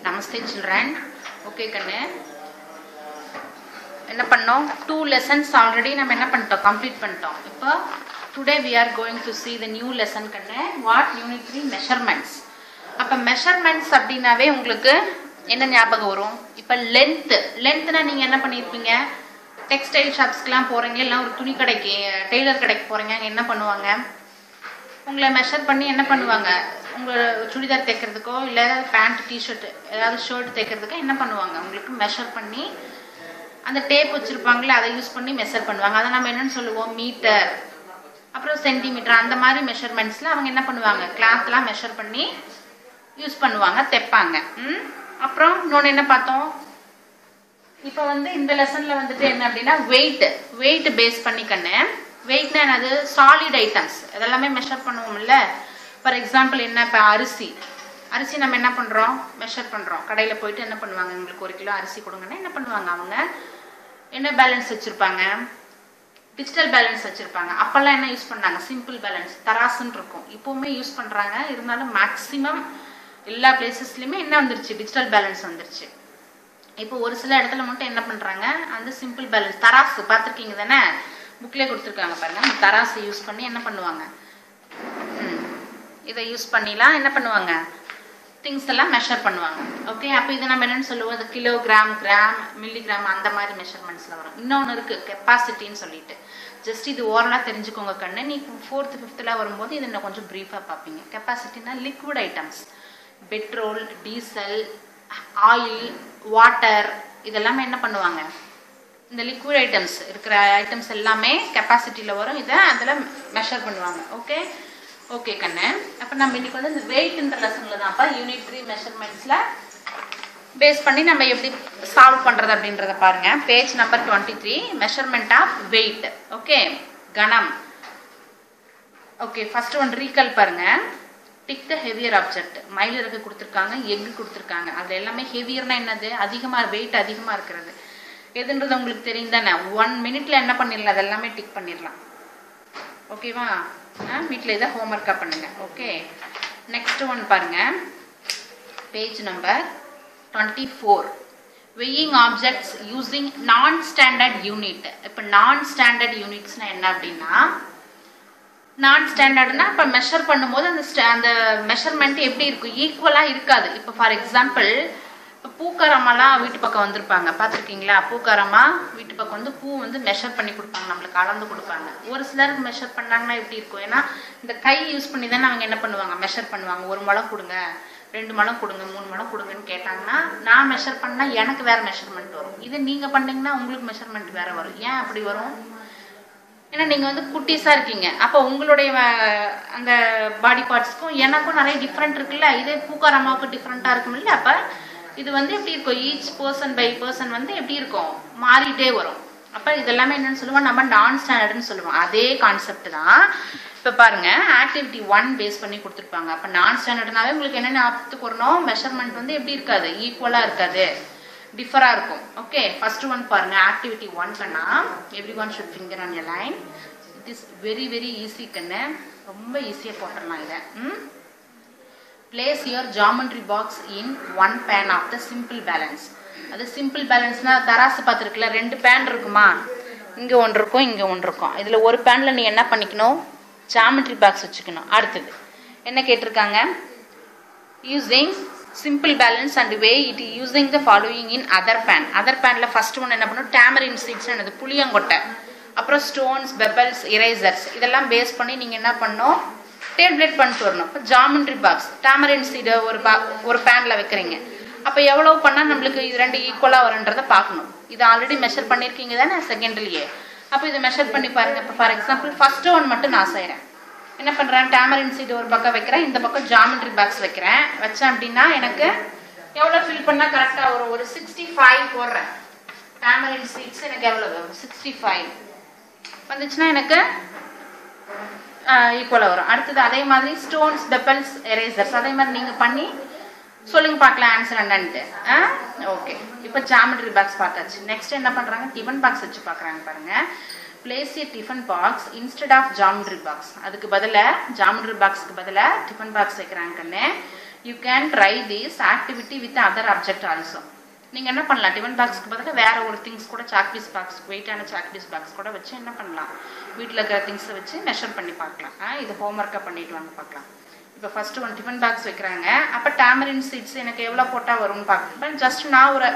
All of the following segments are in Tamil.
Namaste children. Okay kanne. என்ன பண்ணோம் 2 lessons already நம்ம என்ன பண்ணிட்டோம் complete பண்ணிட்டோம். இப்போ today we are going to see the new lesson kanne what unit 3 measurements. அப்ப measurements அப்படினாவே உங்களுக்கு என்ன ஞாபகம் வரும்? இப்போ lengthனா நீங்க என்ன பண்ணிருப்பீங்க? டெக்ஸ்டைல் ஷாப்ஸ்க்குலாம் போறீங்க இல்ல ஒரு துணி கடைக்கு டெய்லர் கடைக்கு போறீங்க என்ன பண்ணுவாங்க? உங்களை மெஷர் பண்ணி என்ன பண்ணுவாங்க? உங்க சுடிதார் தைக்கிறதுக்கோ இல்ல பேண்ட் டி-ஷர்ட் ஏதாவது ஷர்ட் தைக்கிறதுக்கோ என்ன பண்ணுவாங்க? உங்களுக்கு மெஷர் பண்ணி அந்த டேப் வச்சிருப்பாங்களே அதை யூஸ் பண்ணி மெஷர் பண்ணுவாங்க. அதை நம்ம என்னன்னு சொல்லுவோம்? மீட்டர் அப்புறம் சென்டிமீட்டர் அந்த மாதிரி மெஷர்மெண்ட்ஸ்ல அவங்க என்ன பண்ணுவாங்க? கிளாத்லாம் மெஷர் பண்ணி யூஸ் பண்ணுவாங்க தைப்பாங்க. அப்புறம் இன்னொன்று என்ன பார்த்தோம்? இப்போ வந்து இந்த லெசன்ல வந்துட்டு என்ன அப்படின்னா வெயிட் பேஸ் பண்ணிக்கன்னு வெயிட்னா என்னது? சாலிட் ஐட்டம்ஸ் இதெல்லாமே மெஷர் பண்ணுவோம்ல. ஃபார் எக்ஸாம்பிள் என்ன இப்போ அரிசி நம்ம என்ன பண்ணுறோம்? மெஷர் பண்ணுறோம். கடையில் போயிட்டு என்ன பண்ணுவாங்க? உங்களுக்கு 1 கிலோ அரிசி கொடுங்கன்னா என்ன பண்ணுவாங்க? அவங்க என்ன பேலன்ஸ் வச்சுருப்பாங்க? டிஜிட்டல் பேலன்ஸ் வச்சுருப்பாங்க. அப்போல்லாம் என்ன யூஸ் பண்ணாங்க? சிம்பிள் பேலன்ஸ் தராசுன்னு இருக்கும். இப்போவுமே யூஸ் பண்ணுறாங்க. இருந்தாலும் மேக்ஸிமம் எல்லா பிளேசஸ்லையுமே என்ன வந்துருச்சு? டிஜிட்டல் பேலன்ஸ் வந்துருச்சு. இப்போ ஒரு சில இடத்துல மட்டும் என்ன பண்ணுறாங்க? அந்த சிம்பிள் பேலன்ஸ் தராசு பார்த்துருக்கீங்க தானே? புக்லேயே கொடுத்துருக்காங்க பாருங்க. அந்த தராசு யூஸ் பண்ணி என்ன பண்ணுவாங்க? இதை யூஸ் பண்ணிலாம் என்ன பண்ணுவாங்க? திங்ஸ் எல்லாம் மெஷர் பண்ணுவாங்க. ஓகே, அப்போ இதை நம்ம என்னன்னு சொல்லுவோம்? அது கிலோகிராம், கிராம், மில்லிகிராம் அந்த மாதிரி மெஷர்மெண்ட்ஸில் வரும். இன்னொன்று இருக்குது கெப்பாசிட்டின்னு சொல்லிட்டு. ஜஸ்ட் இது ஓரலாக தெரிஞ்சுக்கோங்க கண்ணு. நீ 4th 5th வரும்போது இது இன்னும் கொஞ்சம் ப்ரீஃபாக பார்ப்பீங்க. கெப்பாசிட்டினா liquid items, petrol, diesel, oil, water இதெல்லாமே என்ன பண்ணுவாங்க? இந்த லிக்விட் ஐட்டம்ஸ் இருக்கிற ஐட்டம்ஸ் எல்லாமே கெப்பாசிட்டியில் வரும். இதை அதில் மெஷர் பண்ணுவாங்க. ஓகே கண்ணு. அப்போ நம்ம இன்னைக்கு வந்து இந்த வெயிட்ன்ற லெசனில் தான்ப்பா யூனிட் 3 மெஷர்மெண்ட்ஸில் பேஸ் பண்ணி நம்ம எப்படி சால்வ் பண்ணுறது அப்படின்றத பாருங்க. Page number 23 measurement of weight. Okay, கணம். ஓகே, ஃபர்ஸ்ட் ஒன் ரீகால் பாருங்க. Tick the heavier object. மயில் இறகு கொடுத்துருக்காங்க, எக்கு கொடுத்துருக்காங்க. அதில் எல்லாமே ஹெவியர்னா என்னது? அதிகமாக வெயிட் அதிகமாக இருக்கிறது. எதுன்றது உங்களுக்கு தெரியும் தானே? 1 minute என்ன பண்ணிடலாம்? அது எல்லாமே டிக் பண்ணிடலாம். ஓகேவா? வீட்டில் இதை ஹோம்ஒர்க்காக பண்ணுங்க. ஓகே, நெக்ஸ்ட் ஒன் பாருங்க. Page number 24 weighing objects using non standard unit. இப்போ நான் ஸ்டாண்டர்ட் யூனிட்ஸ்னா என்ன அப்படின்னா, நான் ஸ்டாண்டர்ட்னா இப்போ மெஷர் பண்ணும்போது அந்த மெஷர்மெண்ட் எப்படி இருக்கும்? ஈக்குவலாக இருக்காது. இப்போ ஃபார் எக்ஸாம்பிள் இப்போ பூக்காரம்மாலாம் வீட்டு பக்கம் வந்திருப்பாங்க, பார்த்துருக்கீங்களா? பூக்காரம்மா வீட்டு பக்கம் வந்து பூ வந்து மெஷர் பண்ணி கொடுப்பாங்க, நம்மளுக்கு அளந்து கொடுப்பாங்க. ஒரு சிலருக்கு மெஷர் பண்ணாங்கன்னா எப்படி இருக்கும்? ஏன்னா இந்த கை யூஸ் பண்ணி தானே அவங்க என்ன பண்ணுவாங்க? மெஷர் பண்ணுவாங்க. 1 முழம் கொடுங்க, 2 முழம் கொடுங்க, 3 முழம் கொடுங்கன்னு கேட்டாங்கன்னா நான் மெஷர் பண்ணால் எனக்கு வேறு மெஷர்மெண்ட் வரும். இது நீங்கள் பண்ணிங்கன்னா உங்களுக்கு மெஷர்மெண்ட் வேறு வரும். ஏன் அப்படி வரும்? ஏன்னா நீங்கள் வந்து குட்டீஸாக இருக்கீங்க. அப்போ உங்களுடைய அந்த பாடி பார்ட்ஸ்க்கும் எனக்கும் நிறைய டிஃப்ரெண்ட் இருக்குல்ல. இதே பூக்காரம்மாவுக்கு டிஃப்ரெண்ட்டாக இருக்குமில்ல. அப்போ இது வந்து எப்படி இருக்கும்? ஈச் பர்சன் பை பர்சன் வந்து எப்படி இருக்கும்? மாறிட்டே வரும். அப்போ இதெல்லாமே என்னன்னு சொல்லுவோம்? நம்ம நான் ஸ்டாண்டர்ட்னு சொல்லுவோம். அதே கான்செப்ட் தான். இப்போ பாருங்க, ஆக்டிவிட்டி 1 பேஸ் பண்ணி கொடுத்துருப்பாங்க. அப்போ நான் ஸ்டாண்டர்ட்னாவே உங்களுக்கு என்ன ஞாபகத்துக்கு வரணும்? மெஷர்மெண்ட் வந்து எப்படி இருக்காது? ஈக்குவலாக இருக்காது, டிஃபராக இருக்கும். ஓகே, ஃபர்ஸ்ட் ஒன் பாருங்க. ஆக்டிவிட்டி 1 கண்ணா every one should finger on your line. It is very very easy கண்ணு. ரொம்ப ஈஸியாக போட்டுடலாம் இதை. Place your geometry box in one pan of the simple balance. அது சிம்பிள் பேலன்ஸ்னா தராசு பார்த்துருக்குல, 2 பேன் இருக்குமா? இங்கே ஒன்று இருக்கும், இங்கே ஒன்று இருக்கும். இதில் ஒரு பேனில் நீ என்ன பண்ணிக்கணும்? ஜாமெட்ரி பாக்ஸ் வச்சுக்கணும். அடுத்தது என்ன கேட்டிருக்காங்க? Using simple balance and weigh it using the following in other pan. Other பேனில் ஃபர்ஸ்ட் ஒன்று என்ன பண்ணணும்? டேமரின் சீட்ஸ் என்னது? புளியங்கொட்டை, அப்புறம் ஸ்டோன்ஸ், பெபல்ஸ், இரேசர்ஸ் இதெல்லாம் பேஸ் பண்ணி நீங்கள் என்ன பண்ணணும்? டேப்லெட் பண்ணிட்டு வரணும். இப்போ ஜாமெட்ரி பாக்ஸ் டேமரின் சீடை ஒரு பேனில் வைக்கிறீங்க. அப்போ எவ்வளோ பண்ணால் நம்மளுக்கு இது 2 ஈக்குவலாக வருன்றதை பார்க்கணும். இது ஆல்ரெடி மெஷர் பண்ணியிருக்கீங்க தானே செகண்ட்லேயே. அப்போ இதை மெஷர் பண்ணி பாருங்கள். இப்போ ஃபார் எக்ஸாம்பிள் ஃபர்ஸ்ட் ஒன் மட்டும் நான் செய்கிறேன். என்ன பண்ணுறேன்? டேமரின் சீடு ஒரு பக்கம் வைக்கிறேன், இந்த பக்கம் ஜாமெட்ரி பாக்ஸ் வைக்கிறேன். வச்சேன் அப்படின்னா எனக்கு எவ்வளோ ஃபில் பண்ணால் கரெக்டாக வரும்? ஒரு 65 போடுறேன். டேமரின் சீட்ஸ் எனக்கு எவ்வளோ வரும்? 65 வந்துச்சுன்னா எனக்கு ஈக்குவலாக வரும். அடுத்தது அதே மாதிரி ஸ்டோன்ஸ், பெப்பல்ஸ், எரேசர்ஸ் அதே மாதிரி நீங்கள் பண்ணி சொல்லுங்க பார்க்கலாம் ஆன்சர் என்னன்ட்டு. ஓகே, இப்போ ஜாமெட்ரி பாக்ஸ் பார்த்தாச்சு. நெக்ஸ்ட் என்ன பண்ணுறாங்க? டிஃபன் பாக்ஸ் வச்சு பார்க்குறாங்க பாருங்க. Place a tiffin box instead of geometry box. அதுக்கு பதிலாக ஜாமெட்ரி பாக்ஸ்க்கு பதிலாக டிஃபன் பாக்ஸ் வைக்கிறாங்க கண்ணு. You can try this activity with other object also. நீங்கள் என்ன பண்ணலாம், டிஃபன் பாக்ஸ்க்கு பதிலாக வேறு ஒரு திங்ஸ் கூட சாக் பீஸ் பாக்ஸ், வெயிட்டான சாக் பீஸ் பாக்ஸ் கூட வச்சு என்ன பண்ணலாம், வீட்டில் இருக்கிற திங்ஸை வச்சு மெஷர் பண்ணி பார்க்கலாம். இது ஹோம்ஒர்க்காக பண்ணிட்டு வாங்க பார்க்கலாம். இப்போ ஃபஸ்ட்டு ஒன் டிஃபன் பாக்ஸ் வைக்கிறாங்க. அப்போ டேமரின் சீட்ஸ் எனக்கு எவ்வளோ போட்டால் வரும்னு பார்க்கலாம். ஜஸ்ட் நான் ஒரு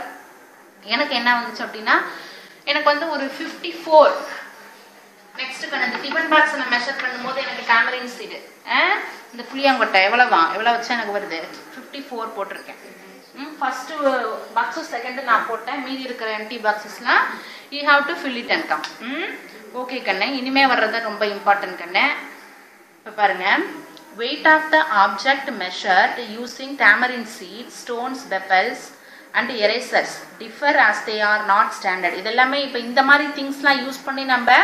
எனக்கு என்ன வந்துச்சு அப்படின்னா எனக்கு வந்து ஒரு 54. நெக்ஸ்ட் இந்த டிஃபன் பாக்ஸ் நான் மெஷர் பண்ணும்போது எனக்கு டேமரின் சீடு இந்த புளியாங்கொட்டை எவ்வளோ வச்சா எனக்கு வருது 54 போட்டிருக்கேன். ஃபர்ஸ்ட் பாக்ஸு செகண்ட் நான் போட்டேன். மீதி இருக்கிற எம்டி பாக்ஸஸ்லாம் you have to fill it and come. Okay கண்ணே, இனிமே வர்றது ரொம்ப இம்பார்ட்டன்ட் கண்ணே. இப்போ பாருங்க, weight of the object measured using tamarind seeds, stones, pebbles and erasers differ as they are not standard. இதெல்லாமே இப்போ இந்த மாதிரி திங்ஸ்லாம் யூஸ் பண்ணி நம்ம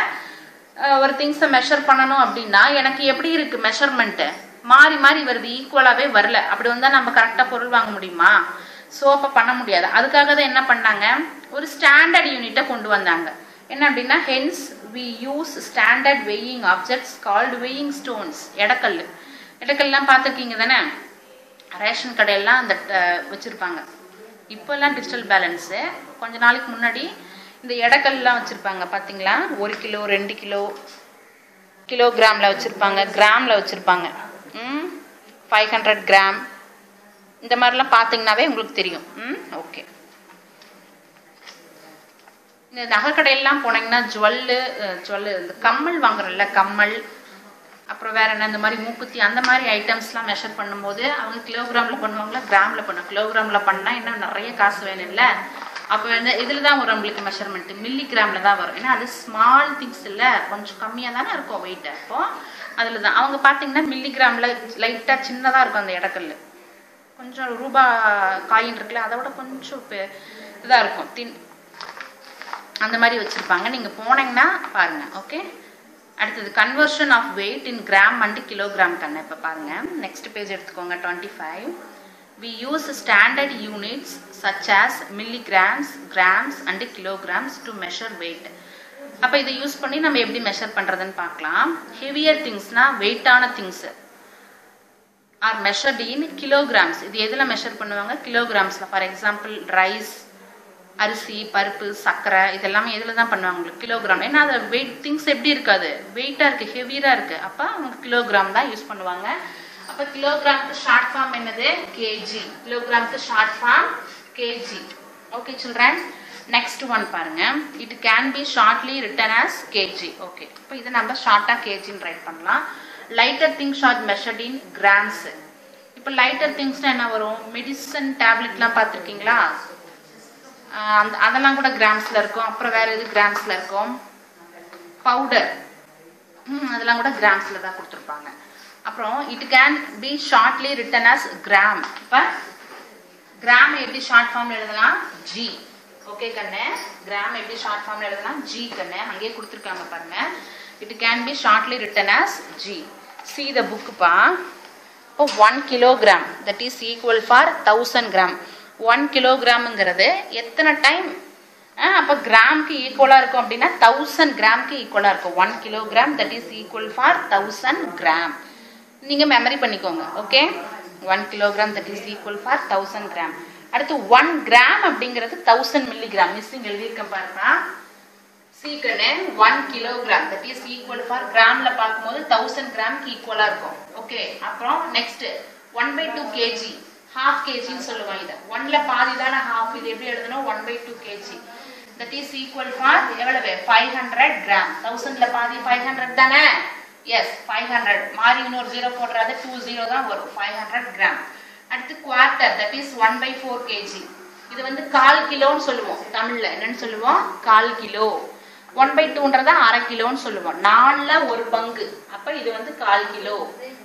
ஒரு திங்ஸை மெஷர் பண்ணணும் அப்படின்னா எனக்கு எப்படி இருக்கு மெஷர்மெண்ட்டு மாறி மாறி வருது, ஈக்குவலாகவே வரல. அப்படி வந்தால் நம்ம கரெக்டாக பொருள் வாங்க முடியுமா? ஸோ அப்போ பண்ண முடியாது. அதுக்காக தான் என்ன பண்ணாங்க, ஒரு ஸ்டாண்டர்ட் யூனிட்டை கொண்டு வந்தாங்க. என்ன அப்படின்னா hence we use standard weighing objects called weighing stones. எடக்கல்லாம் பார்த்துருக்கீங்க தானே, ரேஷன் கடையெல்லாம் அந்த வச்சுருப்பாங்க. இப்போல்லாம் டிஜிட்டல் பேலன்ஸு. கொஞ்ச நாளைக்கு முன்னாடி இந்த எடக்கல்லாம் வச்சுருப்பாங்க பார்த்தீங்களா, 1 கிலோ 2 கிலோ கிலோகிராமில் வச்சுருப்பாங்க, கிராமில் வச்சுருப்பாங்க. 500 கிராம் இந்த மாதிரிலாம் பார்த்தீங்கன்னாவே உங்களுக்கு தெரியும். ஓகே, இந்த நகைக்கடையெல்லாம் போனீங்கன்னா ஜுவல்லு இந்த கம்மல் வாங்குறோம்ல, கம்மல், அப்புறம் வேற என்ன இந்த மாதிரி மூக்குத்தி அந்த மாதிரி ஐட்டம்ஸ்லாம் மெஷர் பண்ணும்போது அவங்க கிலோகிராமில் பண்ணுவாங்களா கிராமில் பண்ணுவாங்க. கிலோகிராமில் பண்ணால் இன்னும் நிறைய காசு வேணும் இல்லை, அப்போ வந்து இதில் தான் வரும் நம்மளுக்கு மெஷர்மெண்ட்டு, மில்லி கிராமில் தான் வரும். ஏன்னா அது ஸ்மால் திங்ஸ் இல்லை, கொஞ்சம் கம்மியாக தானே இருக்கும் வெயிட். அப்போ அதில் தான் அவங்க பார்த்தீங்கன்னா மில்லி கிராமில் லைட்டாக சின்னதாக இருக்கும் அந்த இடக்கல், கொஞ்சம் ரூபா காயின் இருக்குல்ல அதை விட கொஞ்சம் இதாக இருக்கும், அந்த மாதிரி வச்சுருப்பாங்க. நீங்கள் போனீங்கன்னா பாருங்கள். ஓகே, அடுத்தது conversion of weight in gram and kilogram கண்ணு. இப்போ பாருங்கள், நெக்ஸ்ட் பேஜ் எடுத்துக்கோங்க 25. We use standard units such as milligrams, grams and kilograms to measure weight. அப்போ இதை யூஸ் பண்ணி நம்ம எப்படி மெஷர் பண்ணுறதுன்னு பார்க்கலாம். ஹெவியர் திங்ஸ்னா வெயிட்டான things are measured in kilograms. இது எதில் மெஷர் பண்ணுவாங்க, கிலோகிராம்ஸில். ஃபார் எக்ஸாம்பிள் ரைஸ், அரிசி, பருப்பு, சர்க்கரை இதெல்லாமே எதில் தான் பண்ணுவாங்க உங்களுக்கு, கிலோகிராம். ஏன்னா அது வெயிட் திங்ஸ் எப்படி இருக்காது, வெயிட்டாக இருக்குது, ஹெவியாக இருக்குது. அப்போ அவங்க கிலோகிராம் தான் யூஸ் பண்ணுவாங்க. அப்போ கிலோகிராமுக்கு ஷார்ட் ஃபார்ம் என்னது, கேஜி. கிலோகிராமுக்கு short form KG. Okay children, next one பாருங்க, it can be shortly written as KG. Okay, இப்போ இதை நம்ம ஷார்ட்டாக கேஜின்னு ரைட் பண்ணலாம். Lighter things are measured in grams. இப்போ லைட்டர் திங்ஸ்னால் என்ன வரும், மெடிசன் டேப்லெட்லாம் பார்த்துருக்கீங்களா, அதெல்லாம் கூட கிராம்ஸில் இருக்கும். அப்புறம் வேறு எது கிராம்ஸில் இருக்கும், பவுடர், அதெல்லாம் கூட கிராம்ஸில் தான் கொடுத்துருப்பாங்க. அப்புறம் it can be shortly written as gram. இப்போ கிராம் எப்படி ஷார்ட் ஃபார்ம் எழுதலாம், ஜி. ஓகே கண்ணு, கிராம் எப்படி ஷார்ட் ஃபார்ம் எழுதலாம், ஜி கண்ணு, அங்கேயே கொடுத்துருக்காங்க பாருங்க. It can be shortly written as G. See the புக்குப்பா. இப்போ 1 kilogram that is equal for 1000 gram. 1 கிலோகிராம்ங்கிறது எத்தனை டைம், அப்போ கிராமுக்கு ஈக்குவலாக இருக்கும் அப்படின்னா 1000 கிராமுக்கு ஈக்குவலாக இருக்கும். 1 kilogram that is equal for 1000 gram. நீங்கள் மெமரி பண்ணிக்கோங்க. Okay, 1 kilogram that is equal for 1000 gram. அடுத்து 1 கிராம் அப்படிங்கிறது 1000 மில்லிகிராம். மிஸ்ஸிங் எழுதியிருக்கேன் பாருங்க. சீக்கண்ணு 1 kilogram that is equal for கிராமில் பார்க்கும்போது 1000 கிராமுக்கு ஈக்குவலாக இருக்கும். ஓகே, அப்புறம் நெக்ஸ்ட் 1/2 கேஜி, ஹாஃப் கேஜின்னு சொல்லுவாங்க. இதை 1ல பாதி தானே ஹாஃப், இது எப்படி எழுதணும், 1/2 KG that is equal for எவ்வளவு, 500 கிராம். 1000ல பாதி 500 தானே, எஸ் 500. மாறி இன்னொரு 0 போடுறாது, 20 தான் வரும், 500 கிராம். அடுத்து குவார்ட்டர் தட் இஸ் 1/4 கேஜி. இது வந்து 1/4 கிலோன்னு சொல்லுவோம் தமிழ்ல. என்னன்னு சொல்லுவோம், 1/4 கிலோ. 1/2ன்றத 1/2 கிலோன்னு சொல்லுவோம். 4ல 1 பங்கு, அப்ப இது வந்து 1/4 கிலோ.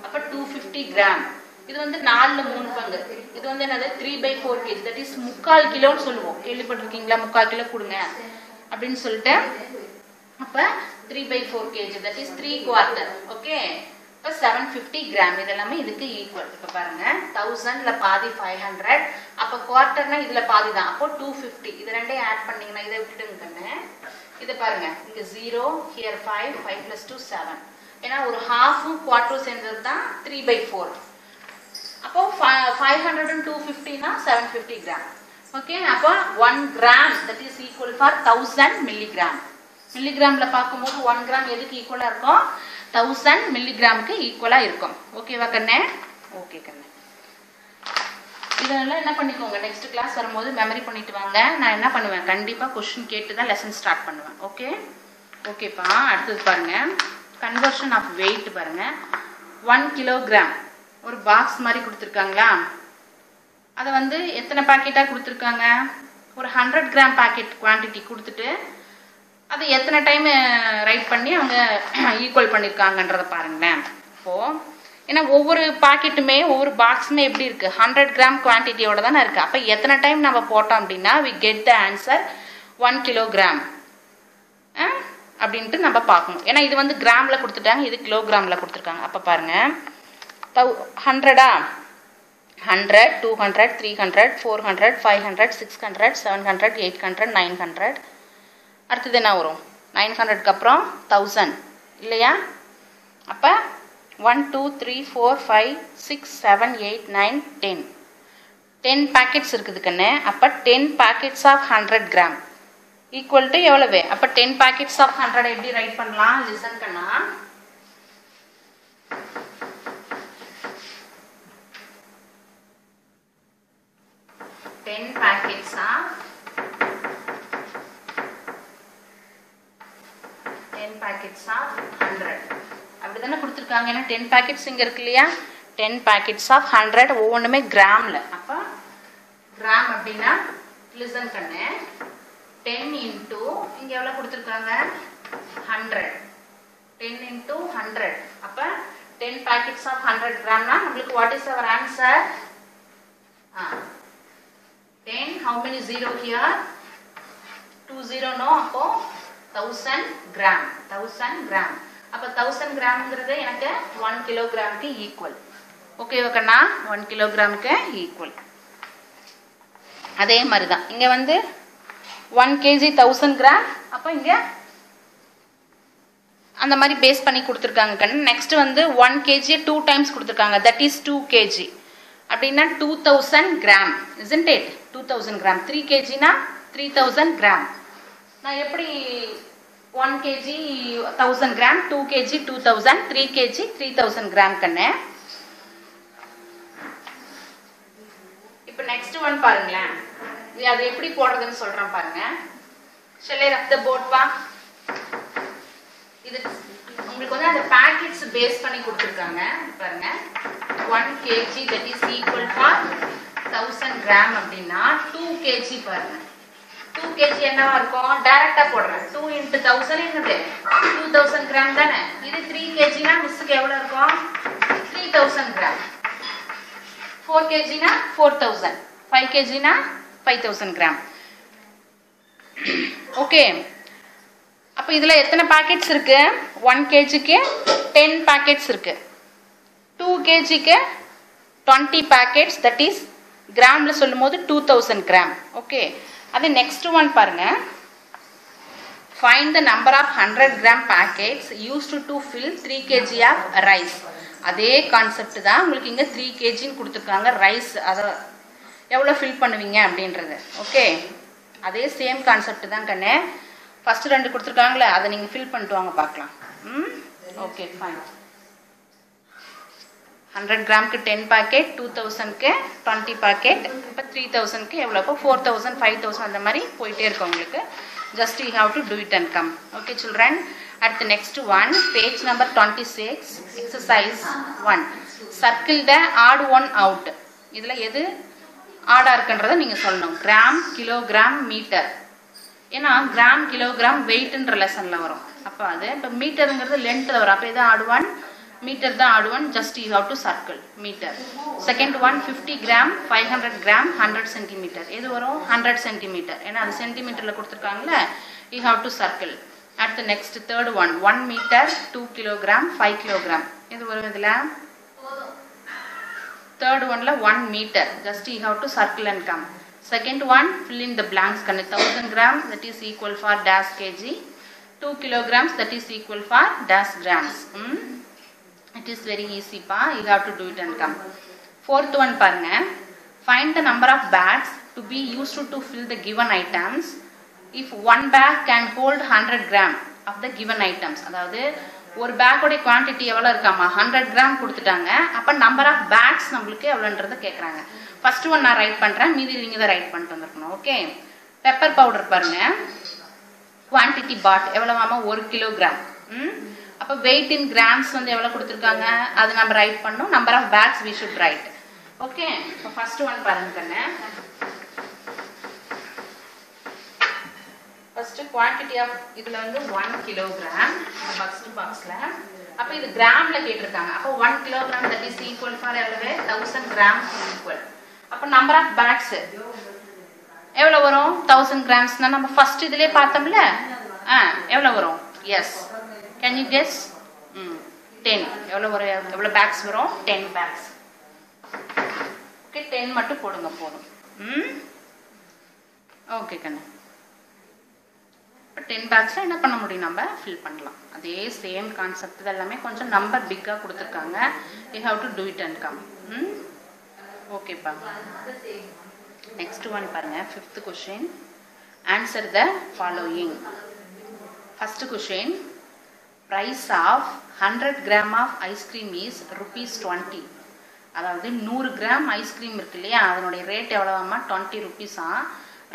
அப்ப 250 கிராம். இது வந்து 4ல 3 பங்கு. இது வந்து என்னது, 3/4 கேஜி தட் இஸ் 3/4 கிலோன்னு சொல்லுவோம். கேள்விப்பட்டிருக்கீங்களா, 3/4 கிலோ கொடுங்க அப்படின்னு சொல்லிட்டு. அப்ப 3/4 KG that is 3 quarter. Okay, இப்போ 750 கிராம். இதெல்லாமே இதுக்கு ஈக்குவல். இப்போ பாருங்க, 1000ல பாதி 500, அப்போ குவார்ட்டர்னா இதுல பாதி தான், அப்போ 250. இது ரெண்டையும் ஆட் பண்ணீங்கன்னா இதை விட்டுடுங்க கண்ணு. இதை பாருங்க, இங்க 0, ஹியர் 5, 5 + 2 7. ஏன்னா ஒரு ஹாஃபும் குவார்ட்டரும் சேர்ந்தது தான் 3/4. அப்போ 500 and 250 னா 750 gram. Okay, அப்போ 1 gram that is equal for 1000 milligram. மில்லிகிராம்ல பார்க்கும்போது 1 gram எதுக்கு ஈக்குவலா இருக்கும்? 1000 மில்லிகிராமுக்கு ஈக்குவலா இருக்கும். ஓகேவா கண்ணே? ஓகே கண்ணே. இதெல்லாம் என்ன பண்ணிக்கோங்க, நெக்ஸ்ட் கிளாஸ் வரும்போது மெமரி பண்ணிட்டு வாங்க. நான் என்ன பண்ணுவேன், கண்டிப்பா क्वेश्चन கேட்டு தான் லெசன் ஸ்டார்ட் பண்ணுவேன். ஓகே ஓகேப்பா. அடுத்தது பாருங்க, கன்வர்ஷன் ஆஃப் வெயிட் பாருங்க. 1 கிலோகிராம் ஒரு பாக்ஸ் மாதிரி கொடுத்துருக்காங்களா, அதை வந்து எத்தனை பாக்கெட்டா கொடுத்துருக்காங்க, ஒரு 100 கிராம் பாக்கெட் குவான்டிட்டி கொடுத்துட்டு அது எத்தனை டைம் ரைட் பண்ணி அவங்க ஈக்குவல் பண்ணியிருக்காங்கன்றத பாருங்களேன். இப்போ ஏன்னா ஒவ்வொரு பாக்கெட்டுமே ஒவ்வொரு பாக்ஸுமே எப்படி இருக்கு, 100 கிராம் குவான்டிட்டியோட தானே இருக்கு. அப்போ எத்தனை டைம் நம்ம போட்டோம் அப்படின்னா we get the answer 1 kilogram அப்படின்ட்டு நம்ம பார்க்கணும். ஏன்னா இது வந்து கிராம்ல கொடுத்துட்டாங்க, இது கிலோகிராம்ல கொடுத்துருக்காங்க. அப்போ பாருங்க 100 100 200 300 400 500 600 700 800 900. அடுத்தது என்ன வரும், 900க்கு அப்புறம் 1000 இல்லையா. அப்போ 1 2 3 4 5 6 7 8 9 10 10 பேக்கெட்ஸ் இருக்குது கண்ணு. அப்போ 10 packets of 100 gram equal to எவ்வளவு? அப்போ 10 பேக்கெட்ஸ் ஆஃப் 100 எப்படி ரைட் பண்ணலாம், லிசன் கண்ணா. 10 packets of 100 அப்படிதானே கொடுத்துருக்காங்க. ஏன்னா 10 பேக்கெட்ஸ் இங்க இருக்கு இல்லையா, 10 பேக்கெட்ஸ் ஆஃப் 100 ஒவ்வொன்றுமே கிராம்ல. அப்போ கிராம் அப்படின்னா லிசன் கண்ணு, 10 இன்டூ இங்க எவ்வளவு கொடுத்துருக்காங்க 100, 10 இன்டூ 100. அப்போ 10 பேக்கெட்ஸ் ஆஃப் 100 கிராம்னா நம்மளுக்கு what is our answer? 10, how many zero here? 2 0 no, அப்போ 1000 gram, 1000 gram. அப்போ 1000 கிராம்ங்கிறது எனக்கு 1 கிலோகிராமுக்கு ஈக்குவல். ஓகேவா கண்ணா, 1 கிலோகிராமுக்கு ஈக்குவல். அதே மாதிரி தான் இங்க வந்து 1 kg 1000 கிராம். அப்போ இங்க அந்த மாதிரி பேஸ் பண்ணி கொடுத்துருக்காங்க கண்ணு. நெக்ஸ்ட் வந்து 1 kg 2 டைம்ஸ் கொடுத்துருக்காங்க, தட் இஸ் 2 kg. அப்படின்னா 2000 gram, isn't it? 2000 gram. 3 kgனா 3000 gram. நான் எப்படி 1 kg 1000 gram, 2 kg 2000, 3 kg 3000 gram கண்ணு. இப்போ நெக்ஸ்ட் ஒன் பாருங்களேன், அது எப்படி போடுறதுன்னு சொல்றேன் பாருங்க. shall I rough the board பா? இது உங்களுக்கு வந்து அந்த பாக்கெட்ஸ் பேஸ் பண்ணி கொடுத்துருக்காங்க பாருங்க. 1 kg that is equal for 1000 gram அப்படின்னா 2 kg பாருங்க. 2 kg என்னவா இருக்கும், டைரக்டா போடுறேன். 2 into 1000 என்னது 2000 gram தானே. இது 3 kg னா மிஸ்க்கு எவ்வளவு இருக்கும், 3000 gram. 4 kg னா 4000, 5 kg னா 5000 gram. ஓகே, அப்ப இதுல எத்தனை பாக்கெட்ஸ் இருக்கு, 1 kgக்கு 10 பாக்கெட்ஸ் இருக்கு, 2 kgக்கு 20 பாக்கெட்ஸ், தட் இஸ் கிராம்ல சொல்லும்போது 2000 கிராம். ஓகே, அது நெக்ஸ்ட் ஒன் பாருங்க. Find the number of 100 gram packets used to fill 3 kg of rice. அதே கான்செப்ட் தான் உங்களுக்கு இங்க 3 kgன்னு கொடுத்துருக்காங்க ரைஸ். அதை எவ்வளோ ஃபில் பண்ணுவீங்க அப்படின்றது. ஓகே, அதே சேம் கான்செப்ட் தான் கண்ணே. ஃபர்ஸ்ட் 2 கொடுத்துருக்காங்களே அதை நீங்கள் ஃபில் பண்ணிட்டு வாங்க பார்க்கலாம். Okay fine. 100 கிராமுக்கு 10 பாக்கெட், 2000க்கு 20 பாக்கெட், இப்போ 3000க்கு எவ்வளோ, இப்போ 4000 5000 அந்த மாதிரி போயிட்டே இருக்கும் உங்களுக்கு. Just you have to do it and come. Okay children, அடுத்து next one, page number 26, exercise 1. Circle the odd one out. இதில் எது ஆடா இருக்குன்றதை நீங்கள் சொல்லணும். Gram, kilogram, metre. ஏன்னா கிராம் கிலோகிராம் வெயிட்ன்ற லெசனில் வரும். அப்போ அது இப்போ மீட்டருங்கிறது லென்த்தில் வரும். அப்போ எது ஆடுவான், மீட்டர் தான் ஆடுவான். Just you have to circle metre. Second one 50 gram, 500 gram, 100 centimetre. எது வரும், 100 சென்டிமீட்டர். ஏன்னா அது சென்டிமீட்டரில் கொடுத்துருக்காங்களே, யூ ஹவ் டு சர்க்கிள். அடுத்து next third one 1 metre, 2 kilogram, 5 kilogram. எது வரும் இதில், தேர்ட் ஒன்ல 1 metre. Just you have to circle and come. Second one, fill in the blanks. 1000 grams, that is equal for dash kg. 2 kilograms, that is equal for dash grams. It is very easy pa. You have to do it and come. Fourth one பாருங்க. Find the number of bags to be used to fill the given items if one bag can hold 100 gram of the given items. அதாவது ஒரு பேக்கோட குவான்டிட்டி எவ்வளவு இருக்காமா 100 கிராம் கொடுத்துட்டாங்க. அப்ப நம்பர் ஆஃப் பேக்ஸ் நம்மளுக்கு எவ்வளவுன்றத கேக்குறாங்க. ஃபர்ஸ்ட் ஒன் நான் ரைட் பண்றேன், மீதி நீங்க தான் ரைட் பண்ணிட்டு வந்திருக்கணும். ஓகே. பெப்பர் பவுடர் பாருங்க. குவான்டிட்டி பாட் எவ்வளவாமா 1 கிலோகிராம். அப்ப weight in grams வந்து எவ்வளவு கொடுத்திருக்காங்க அது நம்ம ரைட் பண்ணனும். Number of bags we should write. Okay. இப்போ ஃபர்ஸ்ட் ஒன் பாருங்க கண்ணே. ஃபர்ஸ்ட் குவான்டிட்டி ஆஃப் இதுல வந்து 1 கிலோகிராம் ஃபர்ஸ்ட் பாக்ஸ்ல. அப்ப இது கிராம்ல கேட்டிருக்காங்க. அப்ப 1 kilogram that is equal for எவ்வளவு 1000 grams equal. அப்ப நம்பர் ஆஃப் பேக்ஸ் எவ்வளவு வரும் 1000 கிராம்ஸ்னா நம்ம ஃபர்ஸ்ட் இதிலே பார்த்தோம்ல. எவ்வளவு வரும்? எஸ். Can you guess? 10. எவ்வளவு வரும்? எவ்வளவு பேக்ஸ் வரும்? 10 பேக்ஸ். ஓகே 10 மட்டும் போடுங்க போதும். ஓகே கண்ணு. 10 பேக்ஸ்ல என்ன பண்ண முடியும் நம்ம ஃபில் பண்ணலாம். அதே சேம் கான்செப்ட் எல்லாமே கொஞ்சம் நம்பர் பிக்கா கொடுத்திருக்காங்க. you have to do it and come. ஓகேப்பா. நெக்ஸ்ட் ஒன் பாருங்க. 5th question. Answer the following. First question. Price of 100 gram of ice cream is ₹20. அதாவது 100 கிராம் ஐஸ்கிரீம் இருக்கு இல்லையா அதனுடைய ரேட் எவ்வளவாமா 20 rupees.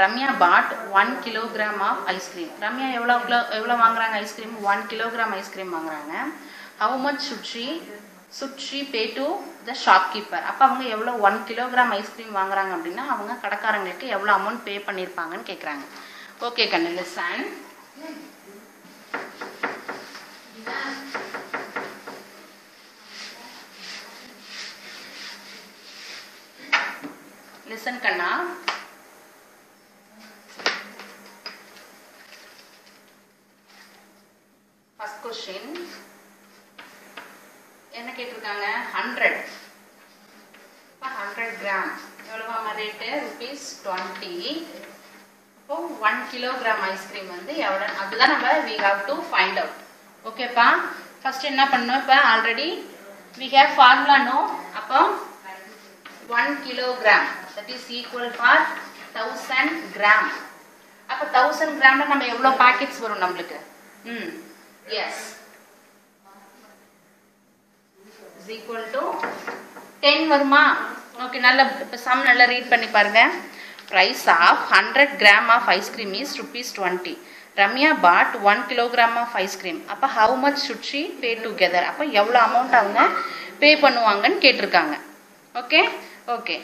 Ramya bought 1 kilogram of ice cream. Ramya எவ்வளவு வாங்குறாங்க ஐஸ்கிரீம் 1 கிலோகிராம் ஐஸ்கிரீம் வாங்குறாங்க. how much should she pay to the shopkeeper? அப்ப அவங்க எவ்வளவு 1 கிலோகிராம் ஐஸ்கிரீம் வாங்குறாங்க அப்படின்னா அவங்க கடைக்காரங்களுக்கு எவ்வளவு அமௌண்ட் பே பண்ணிருப்பாங்கன்னு கேக்குறாங்க. ஓகே கண்ணு லிசன். லிசன் கண்ணா. First question. என்ன கேட்டிருக்காங்க 100. 100 கிராம் எவ்வளவாமா ரேட் ₹20. அப்போ 1 கிலோகிராம் ஐஸ்கிரீம் வந்து எவ்வளவு அதுதான் நம்ம we have to find out. ஓகேப்பா. ஃபர்ஸ்ட் என்ன பண்ணனும் இப்ப already we have formula no. அப்போ 1 kilogram that is equal for 1000 gram. அப்ப 1000 கிராம்ல நம்ம எவ்வளவு பாக்கெட்ஸ் வரும் நமக்கு? yes is equal to 10 வருமா? ஓகே நல்ல சம் நல்லா ரீட் பண்ணி பாருங்க. price of 100 gram of ice cream is ₹20. Ramya bought 1 kilogram of ice cream. அப்ப how much should she pay together? அப்ப எவ்வளவு அமௌண்ட் அவங்க பே பண்ணுவாங்கன்னு கேட்டிருக்காங்க. Okay okay.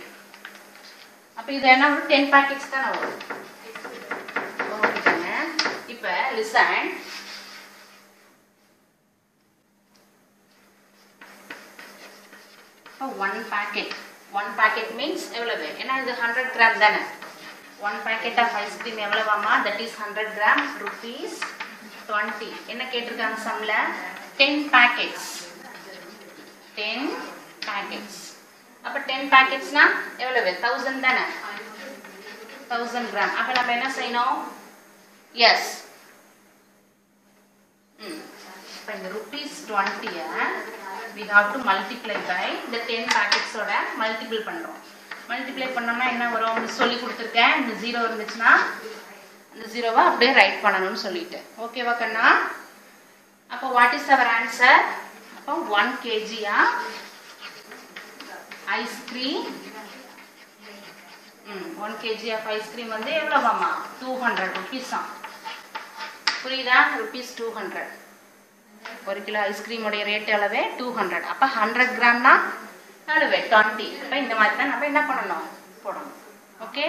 அப்ப இது என்ன 10 பாக்கெட்ஸ் தான் வரும். ஓகேங்க. இப்ப லிசன். one packet means எவ்வளவு? ஏன்னா இது 100 கிராம் தானே. 1 packet of ice cream எவ்வளவாமா? that is 100 gram ₹20. என்ன கேட்டிருக்காங்க சம்ல? 10 packets. 10 packets. அப்ப 10 packetsனா எவ்வளவு? 1000 தானே. 1000 gram. அப்ப நம்ம என்ன செய்யணும்? yes. இப்ப இந்த ₹20 we have to multiply by the 10 packets ஓட மல்டிபிள் பண்றோம். மல்டிப்ளை பண்ணோம்னா என்ன வரும்? சொல்லி கொடுத்திருக்கேன். இந்த 0 இருந்துச்சுன்னா இந்த 0வை அப்படியே ரைட் பண்ணணும்னு சொல்லிட்டு. ஓகேவா கண்ணா? அப்ப what is our answer? அப்ப 1 kg ice cream 1 kg of ice cream வந்து எவ்வளவாமா? 200 rupees. புரியுதா? ₹200. 1 கிலோ ஐஸ்கிரீம் உடைய ரேட் எவ்வளவு? 200. அப்ப 100 கிராம்னா எவ்வளவு? 20. அப்ப இந்த மாதிரி தான் நம்ம என்ன பண்ணணும்? போடணும். ஓகே.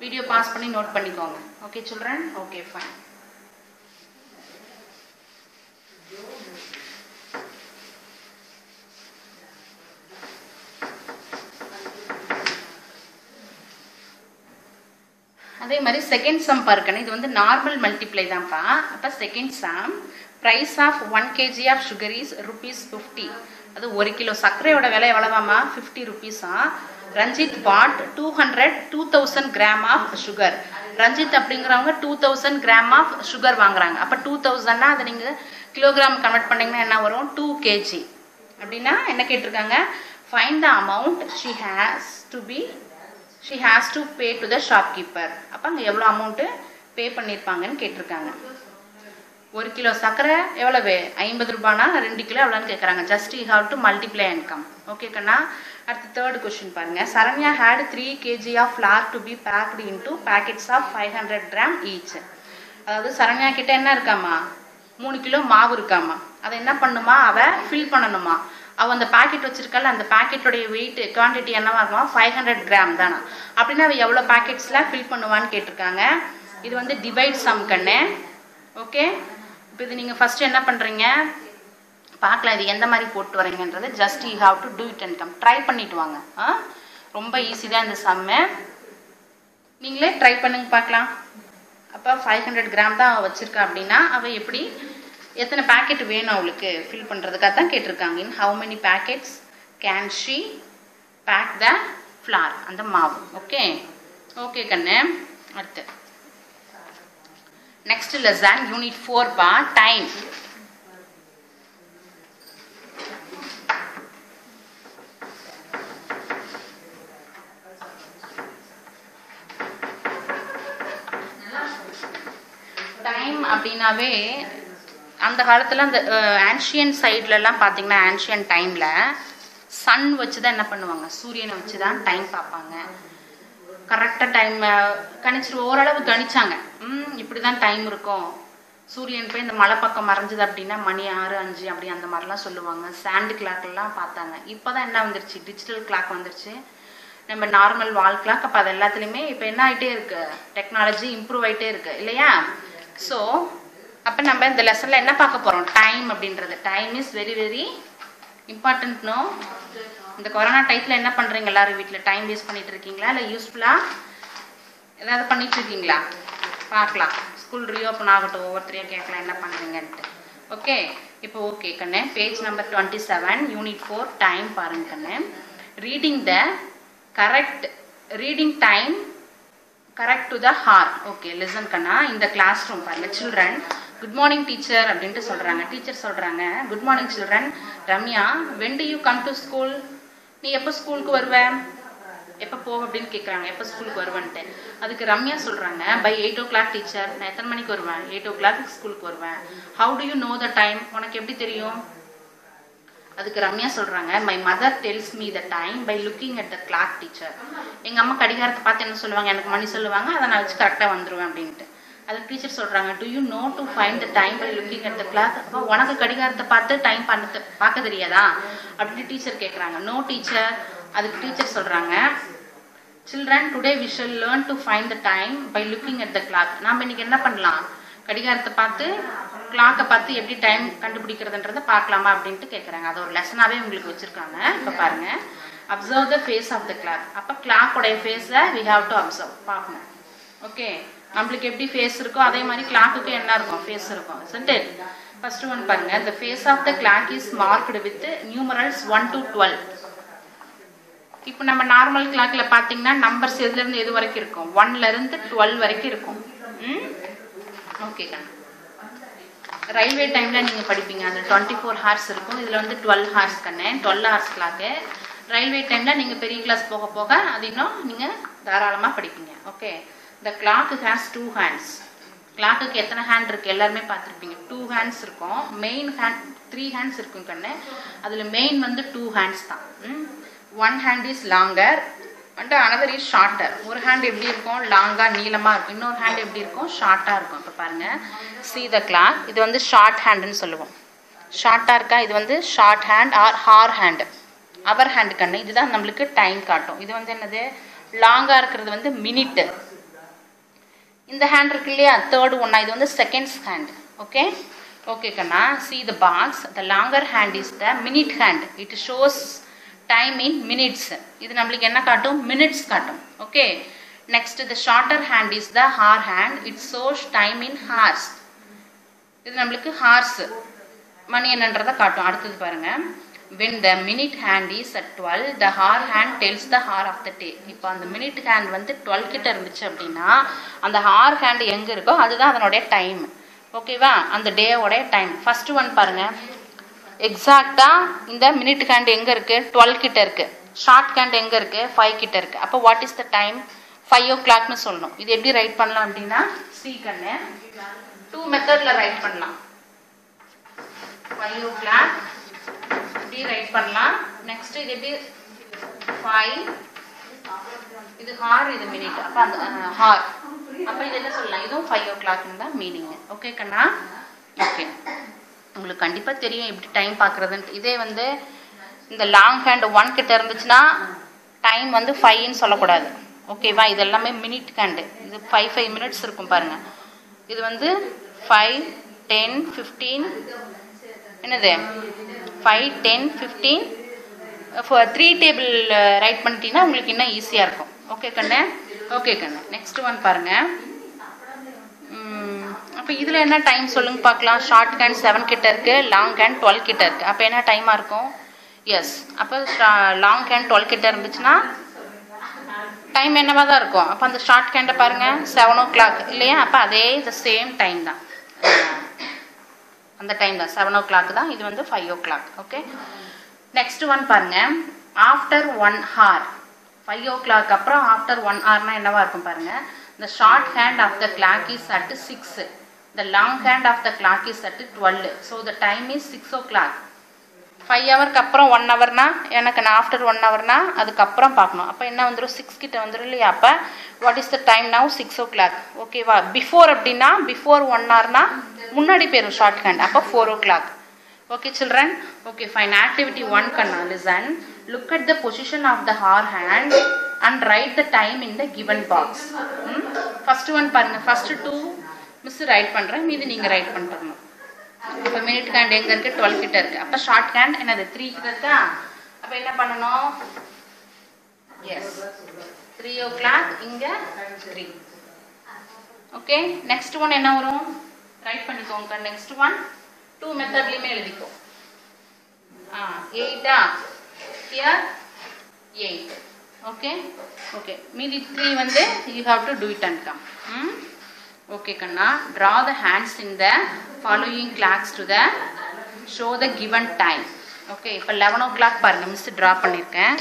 வீடியோ பாஸ் பண்ணி நோட் பண்ணிக்கோங்க. Okay children? Okay fine. அதே மாதிரி செகண்ட் சம் பார்க்கணும். இது வந்து நார்மல் மல்டிப்ளை தான்ப்பா. அப்ப second sum price of 1 kg of sugar is ₹50. அது 1 கிலோ சர்க்கரையோட விலை எவ்வளவாமா? 50 rupees. Ranjith bought 2000 gram of sugar. Ranjith அப்படிங்கறவங்க 2000 gram of sugar வாங்குறாங்க. அப்ப 2000னா அத நீங்க கிலோகிராம் கன்வர்ட் பண்ணீங்கன்னா என்ன வரும்? 2 kg. அப்படினா என்ன கேட்டிருக்காங்க? find the amount she has to pay to the shopkeeper. அப்ப அங்க எவ்வளவு அமௌண்ட் பே பண்ணிருப்பாங்கன்னு கேட்டிருக்காங்க. 1 கிலோ சக்கரை எவ்வளவு 50 ரூபாய்னா 2 கிலோ எவ்வளவுன்னு கேக்குறாங்க. just you have to multiply and come. Okay கண்ணா. அடுத்த third question பாருங்க. Saranya had 3 kg of flour to be packed into packets of 500 gram each. அதாவது சரண்யா கிட்ட என்ன இருக்காமா 3 கிலோ மாவு இருக்காமா. அதை என்ன பண்ணுமா அவ ஃபில் பண்ணணுமா. அவ அந்த பாக்கெட் வச்சிருக்கல அந்த பாக்கெட்டோட வெயிட் குவாண்டிட்டி என்னவா இருக்குமா 500 கிராம் தானா. அப்படின்னா அவ எவ்வளவு பாக்கெட்ஸ்ல ஃபில் பண்ணுவான்னு கேட்டிருக்காங்க. இது வந்து டிவைட் சம் கண்ணே. ஓகே இப்போ இது நீங்க ஃபர்ஸ்ட் என்ன பண்றீங்க பார்க்கலாம் இது எந்த மாதிரி போட்டு வரீங்கன்றது. Just you have to do it and come. Try பண்ணிட்டு வாங்க. ரொம்ப ஈஸி தான் இந்த சம். நீங்களே ட்ரை பண்ணுங்க பார்க்கலாம். அப்போ 500 கிராம் தான் வச்சிருக்கா அப்படின்னா அவ எப்படி எத்தனை பாக்கெட் வேணும் அவளுக்கு ஃபில் பண்ணுறதுக்காக தான் கேட்டிருக்காங்க. In how many packets can she pack the flour அந்த மாவு. ஓகே ஓகே கண்ணு. அடுத்து நெக்ஸ்ட் லெசன் யூனிட் 4 பா டைம். டைம் அப்படின்னாவே அந்த காலத்தில் அந்த ஆன்ஷியன் சைட்லலாம் பார்த்தீங்கன்னா ஆன்ஷியன் டைமில் சன் வச்சு தான் என்ன பண்ணுவாங்க சூரியனை வச்சு தான் டைம் பார்ப்பாங்க. கரெக்டாக டைம் கணிச்சிட்டு ஓரளவு கணிச்சாங்க. இப்படி தான் டைம் இருக்கும். சூரியன் போய் இந்த மலை பக்கம் மறைஞ்சது அப்படின்னா மணி 6, 5 அப்படி அந்த மாதிரிலாம் சொல்லுவாங்க. சாண்டு கிளாக்லாம் பார்த்தாங்க. இப்போ தான் என்ன வந்துருச்சு டிஜிட்டல் கிளாக் வந்துருச்சு. நம்ம நார்மல் வால் கிளாக். அப்போ அது எல்லாத்துலேயுமே இப்போ என்ன ஆகிட்டே இருக்கு டெக்னாலஜி இம்ப்ரூவ் ஆகிட்டே இருக்கு இல்லையா. ஸோ அப்போ நம்ம இந்த லெசனில் என்ன பார்க்க போகிறோம் டைம் அப்படின்றது. Time is very very important. No இந்த கொரோனா டைத்தில் என்ன பண்ணுறீங்க எல்லாரும் வீட்டில் டைம் வேஸ்ட் பண்ணிட்டு இருக்கீங்களா இல்லை யூஸ்ஃபுல்லாக ஏதாவது பண்ணிட்டு இருக்கீங்களா பார்க்கலாம். ஸ்கூல் ரீஓப்பன் ஆகட்டும் ஒவ்வொருத்தரையும் கேட்கலாம் என்ன பண்ணுறீங்கன்ட்டு. ஓகே இப்போ ஓகே கண்ணு பேஜ் நம்பர் 27 யூனிட் 4 டைம் பாருங்க கண்ணு. Reading the correct reading time correct to the hour. Okay listen கண்ணா. இந்த கிளாஸ் ரூம் பாருங்க சில்ட்ரன் குட் மார்னிங் டீச்சர் அப்படின்ட்டு சொல்றாங்க. டீச்சர் சொல்றாங்க good morning children. Ramya when do you come to school. நீ எப்போ ஸ்கூலுக்கு வருவ எப்போ போவ அப்படின்னு கேட்குறாங்க. எப்போ ஸ்கூலுக்கு வருவேன்ட்டு. அதுக்கு ரம்யா சொல்றாங்க பை 8 o'clock டீச்சர். நான் எத்தனை மணிக்கு வருவேன் 8 o'clock ஸ்கூலுக்கு வருவேன். How do you know the time உனக்கு எப்படி தெரியும். அதுக்கு ரம்யா சொல்றாங்க my mother tells me the time by looking at the clock teacher. எங்க அம்மா கடிகாரத்தை பார்த்து என்ன சொல்லுவாங்க எனக்கு மணி சொல்லுவாங்க அதை நான் வச்சு கரெக்டாக வந்துடுவேன் அப்படின்ட்டு. அதுக்கு டீச்சர் சொல்றாங்க do you know to find the time by looking at the clock. அப்போ உனக்கு கடிகாரத்தை பார்த்து டைம் பார்க்க தெரியாதா அப்படின்னு டீச்சர் கேட்குறாங்க. No teacher. அதுக்கு டீச்சர் சொல்றாங்க children today we shall learn to find the time by looking at the clock. நாம் இன்னைக்கு என்ன பண்ணலாம் கடிகாரத்தை பார்த்து கிளாக்கை பார்த்து எப்படி டைம் கண்டுபிடிக்கிறதுன்றதை பார்க்கலாமா அப்படின்ட்டு கேட்குறாங்க. அது ஒரு லெசனாகவே உங்களுக்கு வச்சுருக்காங்க. இப்போ பாருங்க observe the face of the clock. அப்போ கிளாக்கோடைய ஃபேஸை வி ஹாவ் டு அப்சர்வ் பார்க்கணும். ஓகே நம்மளுக்கு எப்படி ஃபேஸ் இருக்கோ அதே மாதிரி கிளாக்குக்கு என்ன இருக்கும் ஃபேஸ் இருக்கும். சரிட்டு ஃபர்ஸ்ட் ஒன் பாருங்க the face of the clock is marked with numerals 1 to 12. இப்போ நம்ம நார்மல் கிளாக்ல பார்த்தீங்கன்னா நம்பர்ஸ் எதுலேருந்து எது வரைக்கும் இருக்கும் 1ல இருந்து 12 வரைக்கும் இருக்கும். ஓகேக்கா ரயில்வே டைம்ல நீங்க படிப்பீங்க அந்த 24 hours இருக்கும். இதுல வந்து 12 hours கண்ணே 12 hours கிளாக்கு. ரயில்வே டைம்ல நீங்க பெரிய கிளாஸ் போக போக அது இன்னும் நீங்க தாராளமா படிப்பீங்க. Okay the clock has 2 hands. கிளாக்குக்கு எத்தனை ஹேண்ட் இருக்கு எல்லாருமே பார்த்துருப்பீங்க. 2 hands இருக்கும். மெயின் ஹேண்ட் 3 hands இருக்கும் கண்ணு. அதுல மெயின் வந்து 2 hands தான். 1 hand is longer and another is shorter. ஒரு ஹேண்ட் எப்படி இருக்கும் லாங்கா நீளமா இருக்கும். இன்னொரு ஹேண்ட் எப்படி இருக்கும் ஷார்ட்டா இருக்கும். இப்போ பாருங்க see the clock. இது வந்து ஷார்ட் ஹேண்ட்னு சொல்லுவோம். ஷார்ட்டா இருக்கா இது வந்து short hand or hour hand hour hand கண்ணு. இதுதான் நம்மளுக்கு டைம் காட்டும். இது வந்து என்னது லாங்கா இருக்கிறது வந்து மினிட். இந்த ஹேண்ட் இருக்கு இல்லையா தேர்ட் ஒன்னா இது வந்து செகண்ட்ஸ் ஹேண்ட். ஓகே ஓகே கண்ணா see the box. the longer hand is the minute hand. it shows time in minutes. இது நம்மளுக்கு என்ன காட்டும் minutes காட்டும். Okay next the shorter hand is the hour hand. it shows time in hours. இது நம்மளுக்கு hours மணி என்னன்றதை காட்டும். அடுத்தது பாருங்க when the minute hand is at 12 the hour hand tells the hour of the day. இப்போ அந்த minute hand வந்து 12 கிட்ட இருந்துச்சு அப்படின்னா அந்த hour hand எங்க இருக்கோ அதுதான் அதனுடைய டைம். ஓகேவா அந்த டேவோட டைம். ஃபர்ஸ்ட் ஒன் பாருங்க எக்ஸாக்டாக இந்த மினிட் ஹேண்ட் எங்கே இருக்குது? 12 கிட்ட இருக்குது. ஷார்ட் ஹேண்ட் எங்கே இருக்குது? 5 கிட்ட இருக்குது. அப்போ what is the time? 5 o'clock சொல்லணும். இது எப்படி ரைட் பண்ணலாம் அப்படின்னா சி கண்ணு 2 மெத்தடில் ரைட் பண்ணலாம். 5 o'clock இப்படி ரைட் பண்ணலாம். நெக்ஸ்ட் இது எப்படி 5 இது ஹார் இது மினிட். அப்போ அந்த ஹார் அப்போ இது என்ன சொல்லலாம்? இதுவும் 5 o'clock தான் மீனிங். ஓகே கண்ணா? ஓகே, உங்களுக்கு கண்டிப்பாக தெரியும் எப்படி டைம் பார்க்குறதுன்ட்டு. இதே வந்து இந்த லாங் ஹேண்ட் 1 கிட்ட இருந்துச்சுன்னா டைம் வந்து 5ன்னு சொல்லக்கூடாது. ஓகேவா? இது எல்லாமே மினிட் ஹேண்டு. இது 5 minutes இருக்கும் பாருங்கள். இது வந்து 5, 10, 15 என்னது 5, 10, 15 3 டேபிள் ரைட் பண்ணிட்டீங்கன்னா உங்களுக்கு இன்னும் ஈஸியாக இருக்கும். ஓகே கண்ணு? ஓகே கண்ணு. நெக்ஸ்ட் ஒன் பாருங்கள். அப்போ இதில் என்ன டைம் சொல்லுங்க பார்க்கலாம். ஷார்ட் ஹேண்ட் 7 கிட்ட இருக்குது, லாங் ஹேண்ட் 12 கிட்ட இருக்குது. அப்போ என்ன டைமாக இருக்கும்? எஸ், அப்போ லாங் ஹேண்ட் 12 கிட்ட இருந்துச்சுன்னா டைம் என்னவா தான் இருக்கும். அப்போ அந்த ஷார்ட் ஹேண்டை பாருங்கள் 7 o'clock இல்லையா? அப்போ அதே த சேம் டைம் தான், அந்த டைம் தான் 7 o'clock தான். இது வந்து 5 o'clock. ஓகே, நெக்ஸ்ட் ஒன் பாருங்கள். ஆஃப்டர் 1 hour 5 o'clock அப்புறம் ஆஃப்டர் 1 hourனா என்னவா இருக்கும் பாருங்கள். The short hand of the clock is at 6. The long hand of the clock is at 12. So the time is 6 o'clock. 5 ஹவருக்கு அப்புறம் 1 ஹவர்னா எனக்கு நான் ஆஃப்டர் 1 ஹவர்னா அதுக்கப்புறம் பார்க்கணும். அப்போ என்ன வந்துடும்? 6 கிட்ட வந்துடும் இல்லையா? அப்போ what is the time now? 6 o'clock. ஓகேவா? பிஃபோர் அப்படின்னா பிஃபோர் 1 ஹவர்னா முன்னாடி போயிடும் ஷார்ட் ஹேண்ட். அப்போ 4 o'clock. Okay children? Okay fine. Activity 1 kanna listen. Look at the position of the hour hand and write the time in the given box. First one பாருங்க. First 2 மிஸ் ரைட் பண்றேன், மீதி நீங்க ரைட் பண்ணிடணும். அப்ப மினிட் ஹேண்ட் எங்க இருக்கு? 12 கிட்ட இருக்கு. அப்ப ஷார்ட் ஹேண்ட் என்னது? 3 கிட்ட இருக்கா? அப்ப என்ன பண்ணணும்? எஸ், 3 o'clock இங்க 3. ஓகே, நெக்ஸ்ட் ஒன் என்ன வரும்? ரைட் பண்ணிக்கோங்க. Next one 2 மெத்தட்லயுமே எழுதிக்கோ. 8 here 8. Okay okay, மீதி 3 வந்து you have to do it and come. Okay கண்ணா, draw the hands in the following clocks to the show the given time. Okay, இப்போ 11 o'clock பாருங்க, மிஸ் ட்ரா பண்ணியிருக்கேன்.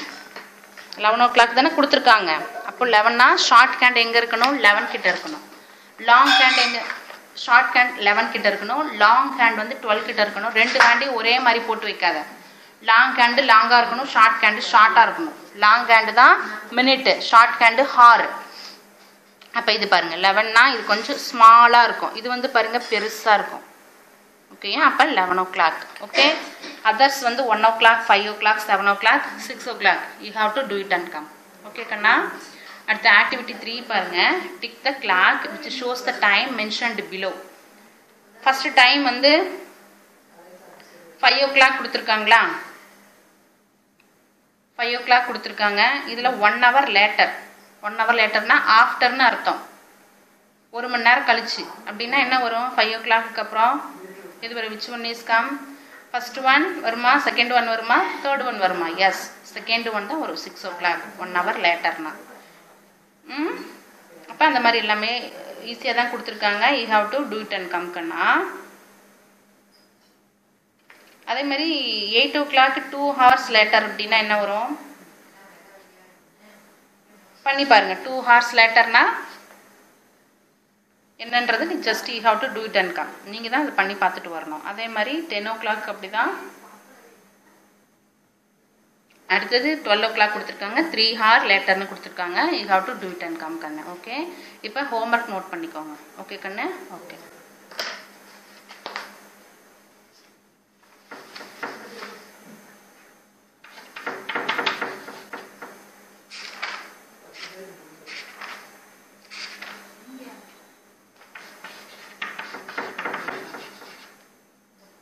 11 o'clock தானே கொடுத்துருக்காங்க. அப்போ 11னா ஷார்ட் ஹேண்ட் எங்கே இருக்கணும்? 11 கிட்ட இருக்கணும். லாங் ஹேண்ட் எங்கே? ஷார்ட் ஹேண்ட் 11 கிட்ட இருக்கணும். லாங் ஹேண்ட் வந்து 12 கிட்ட இருக்கணும். ரெண்டு ஹேண்டையும் ஒரே மாதிரி போட்டு வைக்காத. லாங் ஹேண்டு லாங்காக இருக்கணும், ஷார்ட் ஹேண்டு ஷார்ட்டாக இருக்கணும். லாங் ஹேண்டு தான் மினிட்டு, ஷார்ட் ஹேண்டு ஹார். அப்போ இது பாருங்கள் 11னா இது கொஞ்சம் ஸ்மாலாக இருக்கும், இது வந்து பாருங்கள் பெருசாக இருக்கும். ஓகே, அப்போ 11 o'clock. ஓகே, அதர்ஸ் வந்து 1 o'clock, 5 o'clock, 7 o'clock, 6 o'clock. You have to do it and come. Okay கண்ணா, அடுத்த ஆக்டிவிட்டி 3 பாருங்க. Tick the clock which shows the time mentioned below. First time வந்து 5 o'clock கொடுத்துருக்காங்களா? 5 o'clock கொடுத்துருக்காங்க. இதில் 1 hour லேட்டர். 1 hour லேட்டர்னா ஆஃப்டர்னு அர்த்தம், 1 மணி நேரம் கழிச்சு. அப்படின்னா என்ன வரும்? 5 o'clock அப்புறம் இது வரும். Which one is come? First one வருமா? செகண்ட் ஒன் வருமா? தேர்ட் ஒன் வருமா? எஸ், செகண்ட் ஒன் தான் வரும். 6 o'clock 1 hour லேட்டர்னா. அப்போ அந்த மாதிரி எல்லாமே ஈஸியாக தான் கொடுத்துருக்காங்க. You have to do it and come கண்ணா. அதே மாதிரி 8 o'clock 2 hours லேட்டர் அப்படின்னா என்ன வரும்? பண்ணி பாருங்க. 2 hours லேட்டர்னா என்னன்றது நீ just you have to do it and come. நீங்கள் தான் அதை பண்ணி பார்த்துட்டு வரணும். அதே மாதிரி 10 o'clock அப்படி தான். அடுத்தது 12 o'clock கொடுத்துருக்காங்க, 3 hour லேட்டர்னு கொடுத்துருக்காங்க. You have to do it and come கண்ணு. ஓகே, இப்போ ஹோம்ஒர்க் நோட் பண்ணிக்கோங்க. ஓகே கண்ணு. ஓகே,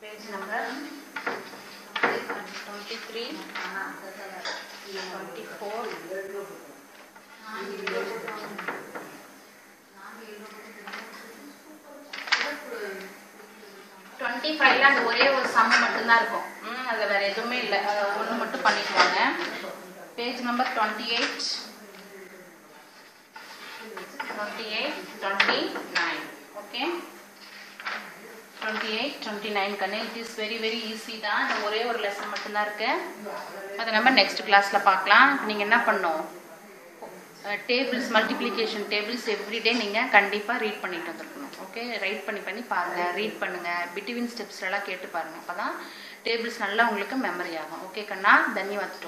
பேஜ் நம்பர் 23, 24, 25ல அந்த ஒரே ஒரு சம் மட்டும்தான் இருக்கும். அதில் வேற எதுவுமே இல்லை, அதை ஒன்று மட்டும் பண்ணிக்குவாங்க. Page number 28, 28, 29. ஓகே, 28, 29 கண்ணு. It is very very easy தான். இந்த ஒரே ஒரு லெசன் மட்டும்தான் இருக்கு. அதை நம்ம நெக்ஸ்ட் கிளாஸ்ல பார்க்கலாம். நீங்க என்ன பண்ணணும், டேபிள்ஸ், மல்டிப்ளிகேஷன் டேபிள்ஸ் எவ்ரிடே நீங்கள் கண்டிப்பாக ரீட் பண்ணிட்டு வந்துருக்கணும். ஓகே, ரைட் பண்ணி பாருங்கள், ரீட் பண்ணுங்கள், பிட்வீன் ஸ்டெப்ஸ் எல்லாம் கேட்டு பாருங்கள். அப்போ தான் டேபிள்ஸ் நல்லா உங்களுக்கு மெமரி ஆகும். ஓகே கண்ணா, தன்யவாத்.